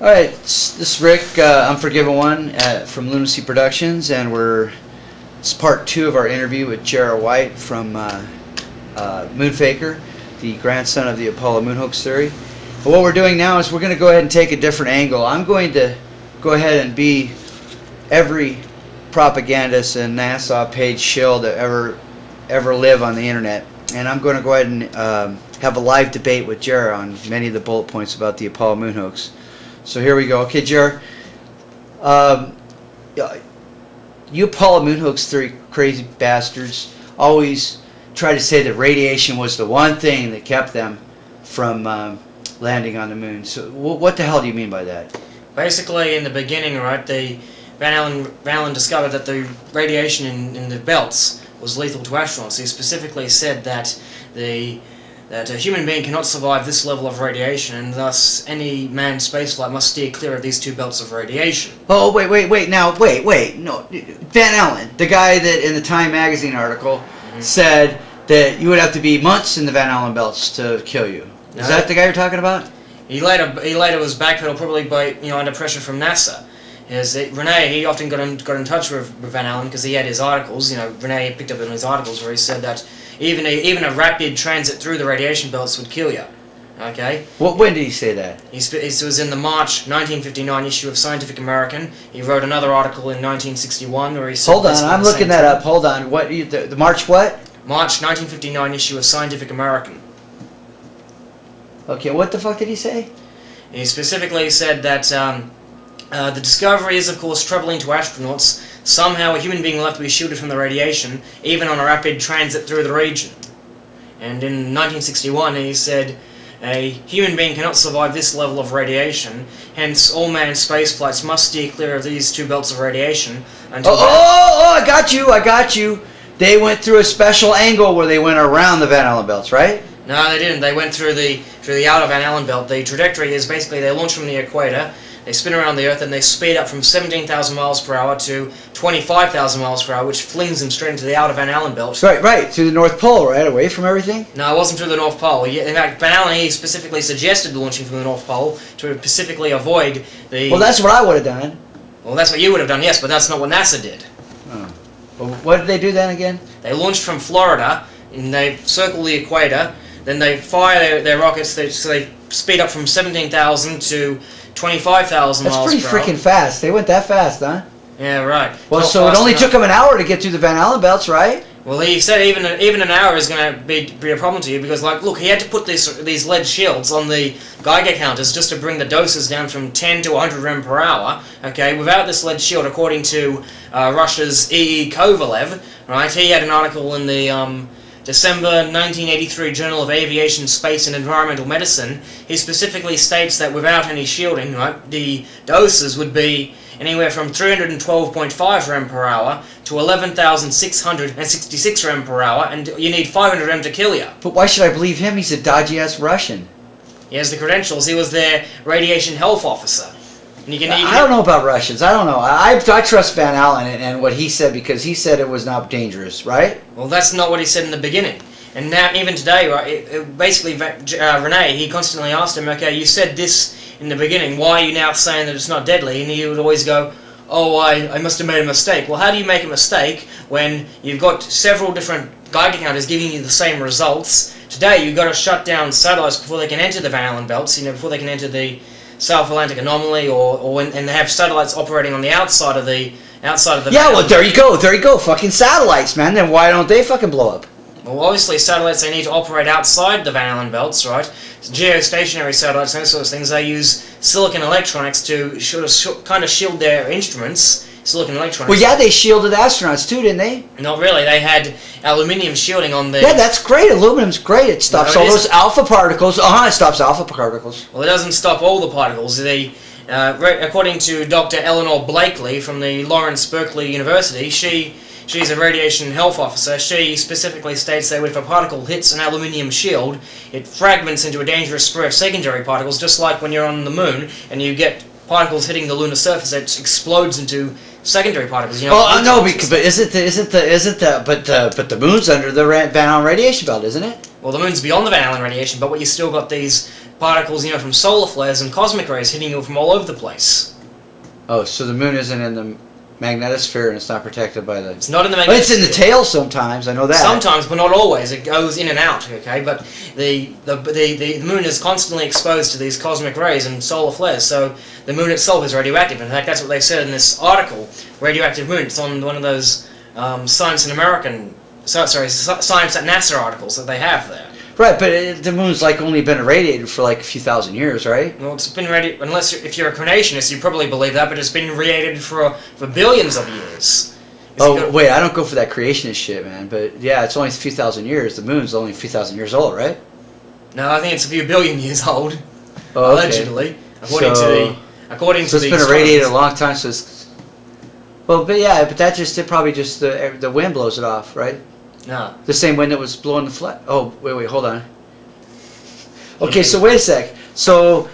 Alright, this is Rick, Unforgiven One from Lunarcy Productions, and it's part 2 of our interview with Jarrah White from Moonfaker, the grandson of the Apollo moon hoax theory. But what we're doing now is we're going to go ahead and take a different angle. I'm going to go ahead and be every propagandist and NASA page shill that ever live on the internet, and I'm going to go ahead and have a live debate with Jarrah on many of the bullet points about the Apollo moon hoax. So here we go. Okay, Jarrah, you Apollo moon hoax theory crazy bastards always try to say that radiation was the one thing that kept them from landing on the moon. So what the hell do you mean by that? Basically, in the beginning, right, Van Allen discovered that the radiation in the belts was lethal to astronauts. He specifically said that a human being cannot survive this level of radiation, and thus any manned spaceflight must steer clear of these two belts of radiation. Oh, wait, no, Van Allen, the guy that in the Time magazine article said that you would have to be months in the Van Allen belts to kill you. Is that the guy you're talking about? He later was backpedaled probably by under pressure from NASA. Rene, he often got in touch with Van Allen because he had his articles. Rene picked up in his articles where he said that even a rapid transit through the radiation belts would kill you. Okay. When did he say that? It was in the March 1959 issue of Scientific American. He wrote another article in 1961 where he said. Hold on, I'm looking that up. Hold on. What the March what? March 1959 issue of Scientific American. Okay, what the fuck did he say? He specifically said that the discovery is, of course, troubling to astronauts. Somehow a human being will have to be shielded from the radiation, even on a rapid transit through the region. And in 1961 he said, a human being cannot survive this level of radiation, hence all manned space flights must steer clear of these two belts of radiation until... I got you! They went through a special angle where they went around the Van Allen belts, right? No, they didn't. They went through the outer Van Allen belt. The trajectory is basically they launch from the equator, they spin around the Earth, and they speed up from 17,000 miles per hour to 25,000 miles per hour, which flings them straight into the outer Van Allen belt. Right, to the North Pole, right, away from everything? No, it wasn't through the North Pole. In fact, Van Allen, he specifically suggested launching from the North Pole to specifically avoid the... Well, that's what I would have done. Well, that's what you would have done, yes, but that's not what NASA did. Oh. Well, what did they do then again? They launched from Florida, and they circle the equator, then they fire their rockets, so they speed up from 17,000 to 25,000 miles per hour. That's pretty freaking fast. They went that fast, huh? Yeah, right. Well, so it only took them an hour to get through the Van Allen belts, right? Well, he said even an hour is going to be a problem to you because, look, he had to put these lead shields on the Geiger counters just to bring the doses down from 10 to 100 rem per hour. Okay, without this lead shield, according to Russia's E.E. Kovalev, right? He had an article in the December 1983 Journal of Aviation, Space and Environmental Medicine. He specifically states that without any shielding, right, the doses would be anywhere from 312.5 rem per hour to 11,666 rem per hour, and you need 500 rem to kill you. But why should I believe him? He's a dodgy-ass Russian. He has the credentials. He was their radiation health officer. And I don't know about Russians. I don't know. I trust Van Allen and what he said because he said it was not dangerous, right? Well, that's not what he said in the beginning. And now, even today, right, basically, Rene, he constantly asked him, okay, you said this in the beginning, why are you now saying that it's not deadly? And he would always go, oh, I must have made a mistake. Well, how do you make a mistake when you've got several different Geiger counters giving you the same results? Today, you've got to shut down satellites before they can enter the Van Allen belts, before they can enter the South Atlantic anomaly, and they have satellites operating on the outside of the Yeah, well, there you go, fucking satellites, man. Then why don't they fucking blow up? Well, obviously, satellites, they need to operate outside the Van Allen belts, right? Geostationary satellites, those sorts of things, they use silicon electronics to kind of shield their instruments. Silicon electronics. Well, yeah, they shielded astronauts too, didn't they? Not really. They had aluminium shielding on the... Yeah, that's great. Aluminum's great. It stops all those alpha particles. It stops alpha particles. Well, it doesn't stop all the particles. According to Dr. Eleanor Blakely from the Lawrence Berkeley University, she's a radiation health officer. She specifically states that if a particle hits an aluminium shield, it fragments into a dangerous spray of secondary particles, just like when you're on the moon and you get particles hitting the lunar surface that explodes into secondary particles. Oh, no, but the moon's under the Van Allen radiation belt, isn't it? Well, the moon's beyond the Van Allen radiation, but you still got these particles, from solar flares and cosmic rays hitting you from all over the place. Oh, so the moon isn't in the magnetosphere and it's not protected by the... It's not in the magnetosphere. But it's in the tail sometimes, I know that. Sometimes, but not always. It goes in and out, okay? But the moon is constantly exposed to these cosmic rays and solar flares, so the moon itself is radioactive. In fact, that's what they said in this article, Radioactive Moon. It's on one of those Science at NASA articles that they have there. Right, but the moon's like only been irradiated for like a few thousand years, right? Well, it's been if you're a creationist, you probably believe that, but it's been radiated for billions of years. Wait, I don't go for that creationist shit, man. But yeah, it's only a few thousand years. The moon's only a few thousand years old, right? No, I think it's a few billion years old, oh, okay. allegedly, according to it's been irradiated a long time, so it's... Well, but yeah, but it probably just the wind blows it off, right? No. The same wind that was blowing the flat. Oh, wait, hold on. Okay, so wait a sec. So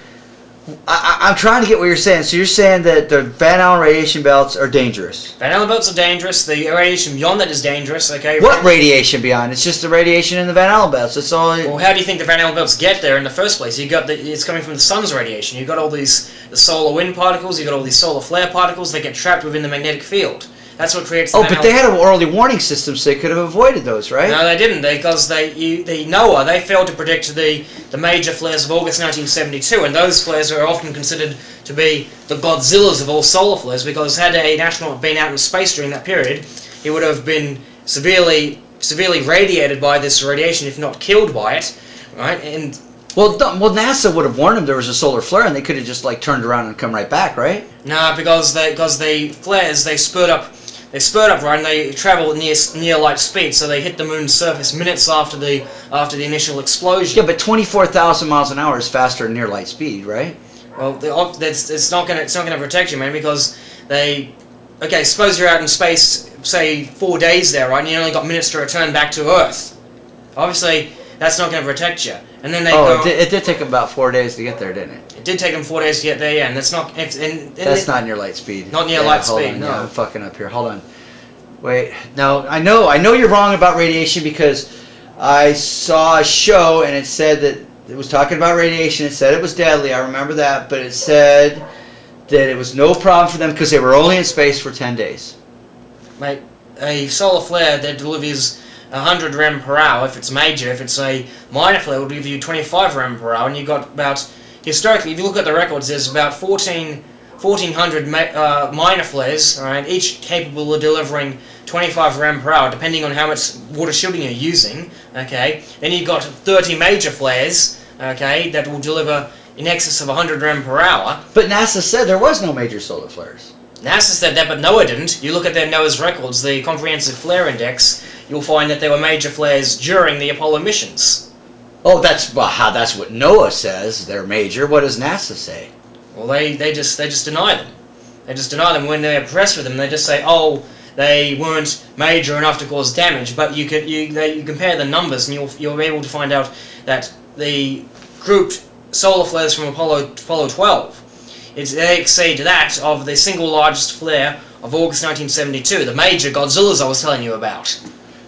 I'm trying to get what you're saying. So you're saying that the Van Allen radiation belts are dangerous. Van Allen belts are dangerous. The radiation beyond that is dangerous. Okay. What radiation beyond? It's just the radiation in the Van Allen belts. That's all. Well, how do you think the Van Allen belts get there in the first place? It's coming from the sun's radiation. You got all the solar wind particles. You got all these solar flare particles. They get trapped within the magnetic field. That's what creates the Van but Allen. they had an early warning system, so they could have avoided those, right? No, they didn't, because NOAA, they failed to predict the major flares of August 1972, and those flares are often considered to be the Godzillas of all solar flares, because had an astronaut been out in space during that period, he would have been severely radiated by this radiation, if not killed by it, right? And well, NASA would have warned them there was a solar flare, and they could have just like turned around and come right back, right? No, because the flares, they spurt up, right, and they travel at near light speed, so they hit the moon's surface minutes after the initial explosion. Yeah, but 24,000 miles an hour is faster than near light speed, right? Well, it's not gonna protect you, man, because suppose you're out in space, say 4 days there, right, and you only got minutes to return back to Earth. Obviously, that's not gonna protect you. And then it did take them about 4 days to get there, didn't it? It did take them 4 days to get there, yeah, and that's not... That's not near light speed. Not near light speed, on, no. Yeah, I'm fucking up here. Hold on. Wait. No, I know you're wrong about radiation because I saw a show and it said that it was talking about radiation. It said it was deadly. I remember that, but it said that it was no problem for them because they were only in space for 10 days. Mate, a solar flare that delivers 100 rem per hour if it's major. If it's a minor flare, it will give you 25 rem per hour, and you've got about... Historically, if you look at the records, there's about 1,400 minor flares, right, each capable of delivering 25 rem per hour, depending on how much water shielding you're using, okay? Then you've got 30 major flares, okay, that will deliver in excess of 100 rem per hour. But NASA said there was no major solar flares. NASA said that, but NOAA didn't. You look at their NOAA's records, the Comprehensive Flare Index, you'll find that there were major flares during the Apollo missions. Oh, that's what NOAA says. They're major. What does NASA say? Well, they just deny them. They just deny them when they're pressed with them. They just say, oh, they weren't major enough to cause damage. But you compare the numbers, and you'll be able to find out that the grouped solar flares from Apollo 12, they exceed that of the single largest flare of August 1972, the major Godzillas I was telling you about.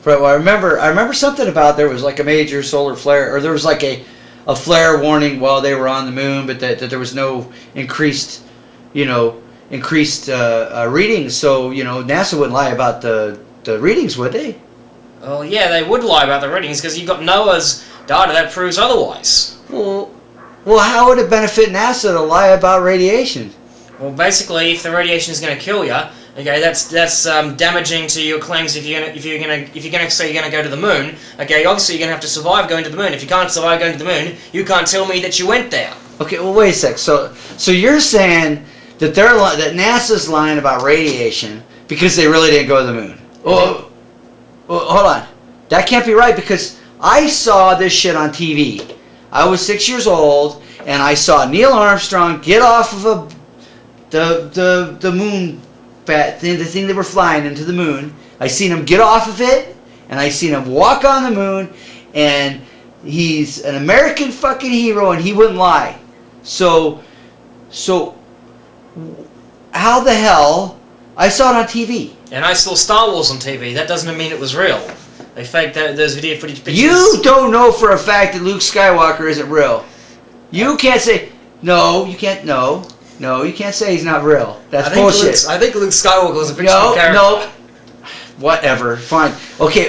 Right. Well, I remember something about there was like a major solar flare, or there was like a flare warning while they were on the moon, but that there was no increased readings. So NASA wouldn't lie about the readings, would they? Well, yeah, they would lie about the readings because you've got NOAA's data that proves otherwise. Well, how would it benefit NASA to lie about radiation? Well, basically, if the radiation is going to kill you, okay, that's damaging to your claims. If you're gonna say you're gonna go to the moon, okay, obviously you're gonna have to survive going to the moon. If you can't survive going to the moon, you can't tell me that you went there. Okay, well, wait a sec. So you're saying that that NASA's lying about radiation because they really didn't go to the moon? Well, hold on. That can't be right because I saw this shit on TV. I was 6 years old and I saw Neil Armstrong get off of the moon. The thing they were flying into the moon. I seen him get off of it, and I seen him walk on the moon, and he's an American fucking hero, and he wouldn't lie. So how the hell? I saw it on TV. And I saw Star Wars on TV. That doesn't mean it was real. They faked those video footage pictures. You don't know for a fact that Luke Skywalker isn't real. You can't say no. You can't no. You can't say he's not real. That's bullshit. I think Luke Skywalker was a fictional character. No. Whatever. Fine. Okay.